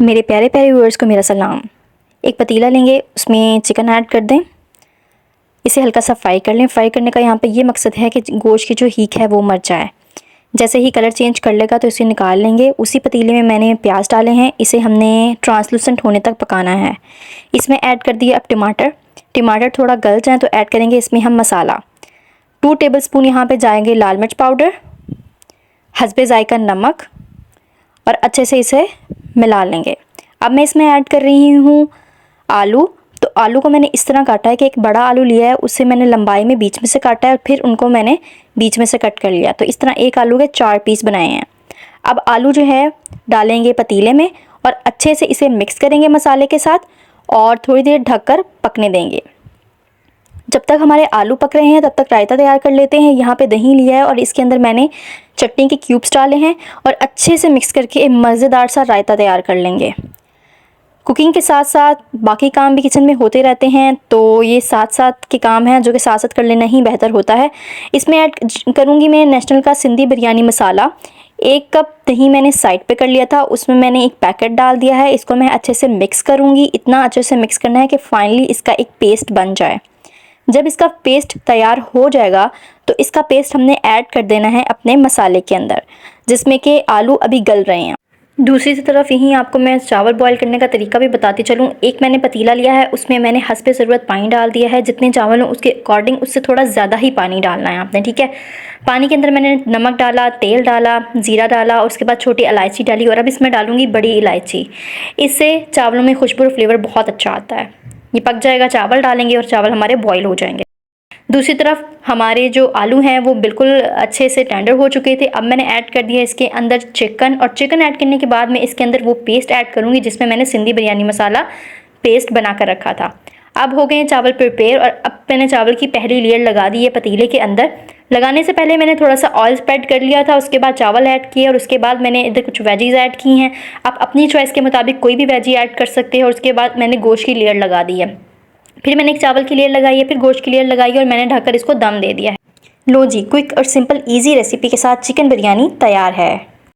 मेरे प्यारे प्यारे व्यूअर्स को मेरा सलाम। एक पतीला लेंगे, उसमें चिकन ऐड कर दें, इसे हल्का सा फ्राई कर लें। फ्राई करने का यहाँ पे ये मकसद है कि गोश्त की जो हीक है वो मर जाए। जैसे ही कलर चेंज कर लेगा तो इसे निकाल लेंगे। उसी पतीले में मैंने प्याज डाले हैं, इसे हमने ट्रांसलूसेंट होने तक पकाना है। इसमें ऐड कर दिए अब टमाटर थोड़ा गल जाए तो ऐड करेंगे इसमें हम मसाला। 2 टेबलस्पून यहाँ पे जाएंगे लाल मिर्च पाउडर, हस्बे ज़ायका नमक, और अच्छे से इसे मिला लेंगे। अब मैं इसमें ऐड कर रही हूँ आलू। तो आलू को मैंने इस तरह काटा है कि एक बड़ा आलू लिया है, उससे मैंने लंबाई में बीच में से काटा है और फिर उनको मैंने बीच में से कट कर लिया। तो इस तरह एक आलू के 4 पीस बनाए हैं। अब आलू जो है डालेंगे पतीले में और अच्छे से इसे मिक्स करेंगे मसाले के साथ और थोड़ी देर ढककर पकने देंगे। जब तक हमारे आलू पक रहे हैं तब तक रायता तैयार कर लेते हैं। यहाँ पे दही लिया है और इसके अंदर मैंने चटनी के क्यूब्स डाले हैं और अच्छे से मिक्स करके एक मज़ेदार सा रायता तैयार कर लेंगे। कुकिंग के साथ साथ बाकी काम भी किचन में होते रहते हैं, तो ये साथ साथ के काम हैं जो कि साथ साथ कर लेना ही बेहतर होता है। इसमें ऐड करूँगी मैं नेशनल का सिंधी बिरयानी मसाला। 1 कप दही मैंने साइड पे कर लिया था, उसमें मैंने एक पैकेट डाल दिया है। इसको मैं अच्छे से मिक्स करूँगी। इतना अच्छे से मिक्स करना है कि फाइनली इसका एक पेस्ट बन जाए। जब इसका पेस्ट तैयार हो जाएगा तो इसका पेस्ट हमने ऐड कर देना है अपने मसाले के अंदर, जिसमें कि आलू अभी गल रहे हैं। दूसरी तरफ यहीं आपको मैं चावल बॉईल करने का तरीका भी बताती चलूँ। एक मैंने पतीला लिया है, उसमें मैंने हस्बे ज़रूरत पानी डाल दिया है। जितने चावल हो उसके अकॉर्डिंग उससे थोड़ा ज़्यादा ही पानी डालना है आपने, ठीक है। पानी के अंदर मैंने नमक डाला, तेल डाला, ज़ीरा डाला और उसके बाद छोटी इलायची डाली और अब इसमें डालूँगी बड़ी इलायची। इससे चावलों में खुशबू और फ्लेवर बहुत अच्छा आता है। ये पक जाएगा, चावल डालेंगे और चावल हमारे बॉईल हो जाएंगे। दूसरी तरफ हमारे जो आलू हैं वो बिल्कुल अच्छे से टेंडर हो चुके थे। अब मैंने ऐड कर दिया इसके अंदर चिकन, और चिकन ऐड करने के बाद मैं इसके अंदर वो पेस्ट ऐड करूँगी जिसमें मैंने सिंधी बिरयानी मसाला पेस्ट बना कर रखा था। अब हो गए हैं चावल प्रिपेयर और अब मैंने चावल की पहली लेयर लगा दी है पतीले के अंदर। लगाने से पहले मैंने थोड़ा सा ऑयल स्प्रेड कर लिया था, उसके बाद चावल ऐड किए और उसके बाद मैंने इधर कुछ वेजीज़ ऐड की हैं। आप अपनी चॉइस के मुताबिक कोई भी वेजी ऐड कर सकते हैं। और उसके बाद मैंने गोश्त की लेयर लगा दी है, फिर मैंने एक चावल की लेयर लगाई है, फिर गोश्त की लेयर लगाई है और मैंने ढककर इसको दम दे दिया है। लो जी, क्विक और सिंपल इजी रेसिपी के साथ चिकन बिरयानी तैयार है।